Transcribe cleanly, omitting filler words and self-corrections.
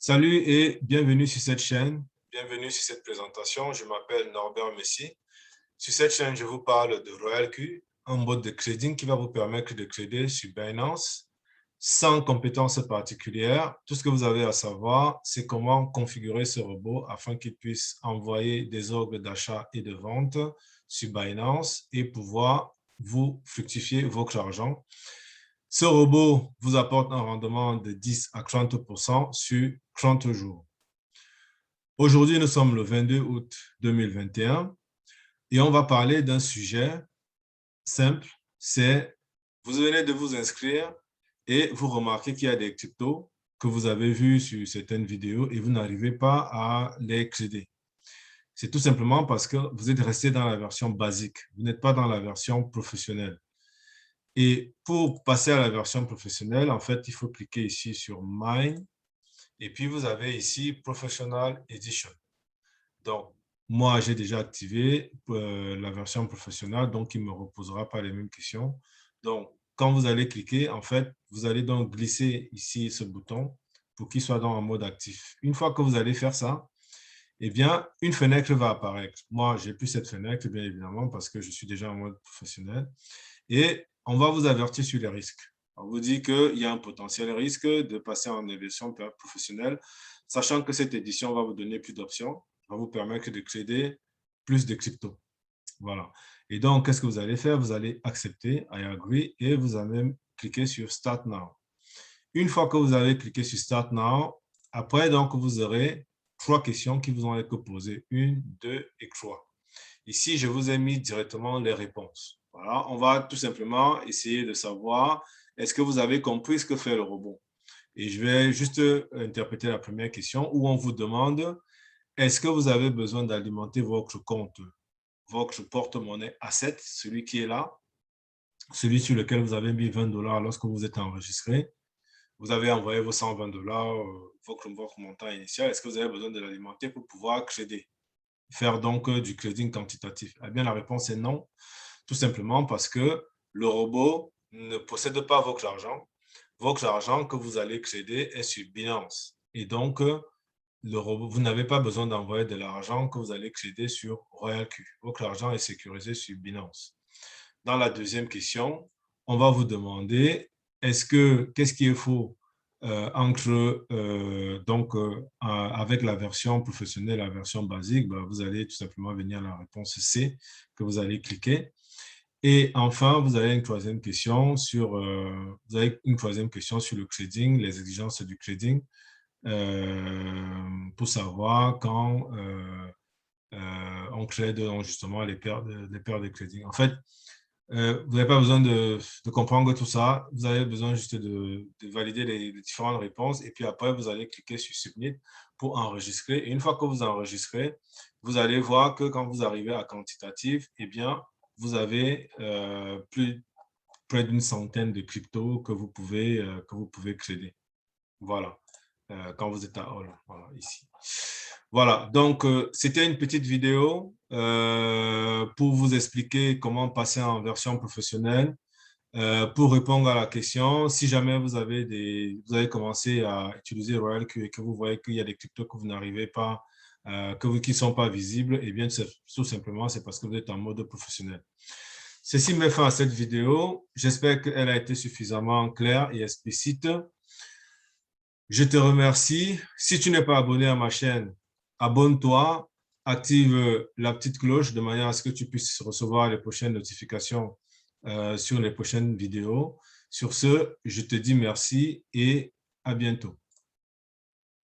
Salut et bienvenue sur cette chaîne, bienvenue sur cette présentation. Je m'appelle Norbert Messi. Sur cette chaîne, je vous parle de RoyalQ, un mode de trading qui va vous permettre de trader sur Binance sans compétences particulières. Tout ce que vous avez à savoir, c'est comment configurer ce robot afin qu'il puisse envoyer des ordres d'achat et de vente sur Binance et pouvoir vous fructifier votre argent. Ce robot vous apporte un rendement de 10 à 30% sur 30 jours. Aujourd'hui, nous sommes le 22 août 2021 et on va parler d'un sujet simple, c'est vous venez de vous inscrire et vous remarquez qu'il y a des cryptos que vous avez vus sur certaines vidéos et vous n'arrivez pas à les trader. C'est tout simplement parce que vous êtes resté dans la version basique, vous n'êtes pas dans la version professionnelle. Et pour passer à la version professionnelle, en fait, il faut cliquer ici sur Mine et puis vous avez ici Professional Edition. Donc, moi, j'ai déjà activé la version professionnelle, donc il ne me reposera pas les mêmes questions. Donc, quand vous allez cliquer, en fait, vous allez donc glisser ici ce bouton pour qu'il soit dans un mode actif. Une fois que vous allez faire ça, eh bien, une fenêtre va apparaître. Moi, je n'ai plus cette fenêtre, bien évidemment, parce que je suis déjà en mode professionnel. Et on va vous avertir sur les risques. On vous dit qu'il y a un potentiel risque de passer en édition professionnelle, sachant que cette édition va vous donner plus d'options, va vous permettre de trader plus de crypto. Voilà. Et donc, qu'est-ce que vous allez faire? Vous allez accepter, I agree, et vous allez même cliquer sur Start Now. Une fois que vous avez cliqué sur Start Now, après, donc, vous aurez 3 questions qui vous ont été posées. 1, 2 et 3. Ici, je vous ai mis directement les réponses. Voilà, on va tout simplement essayer de savoir est-ce que vous avez compris ce que fait le robot. Et je vais juste interpréter la première question où on vous demande est-ce que vous avez besoin d'alimenter votre compte, votre porte-monnaie Asset, celui qui est là, celui sur lequel vous avez mis 20 $ lorsque vous êtes enregistré. Vous avez envoyé vos 120 $, votre montant initial. Est-ce que vous avez besoin de l'alimenter pour pouvoir trader? Faire donc du trading quantitatif? Eh bien, la réponse est non, tout simplement parce que le robot ne possède pas votre argent. Votre argent que vous allez trader est sur Binance. Et donc, le robot, vous n'avez pas besoin d'envoyer de l'argent que vous allez trader sur RoyalQ. Votre argent est sécurisé sur Binance. Dans la deuxième question, on va vous demander qu'est-ce qui est faux entre avec la version professionnelle et la version basique. Ben, vous allez tout simplement venir à la réponse C que vous allez cliquer. Et enfin, vous avez une troisième question sur le trading, les exigences du trading, pour savoir quand on trade justement les paires de trading. En fait, vous n'avez pas besoin de comprendre tout ça. Vous avez besoin juste de valider les différentes réponses. Et puis après, vous allez cliquer sur Submit pour enregistrer. Et une fois que vous enregistrez, vous allez voir que quand vous arrivez à quantitatif, eh bien, vous avez près d'une centaine de cryptos que vous pouvez trader. Voilà. Quand vous êtes à All, voilà, ici. Voilà, donc c'était une petite vidéo pour vous expliquer comment passer en version professionnelle. Pour répondre à la question, si jamais vous avez commencé à utiliser RoyalQ et que vous voyez qu'il y a des cryptos que vous n'arrivez pas, qui ne sont pas visibles, eh bien, tout simplement, c'est parce que vous êtes en mode professionnel. Ceci met fin à cette vidéo. J'espère qu'elle a été suffisamment claire et explicite. Je te remercie. Si tu n'es pas abonné à ma chaîne, abonne-toi, active la petite cloche de manière à ce que tu puisses recevoir les prochaines notifications sur les prochaines vidéos. Sur ce, je te dis merci et à bientôt.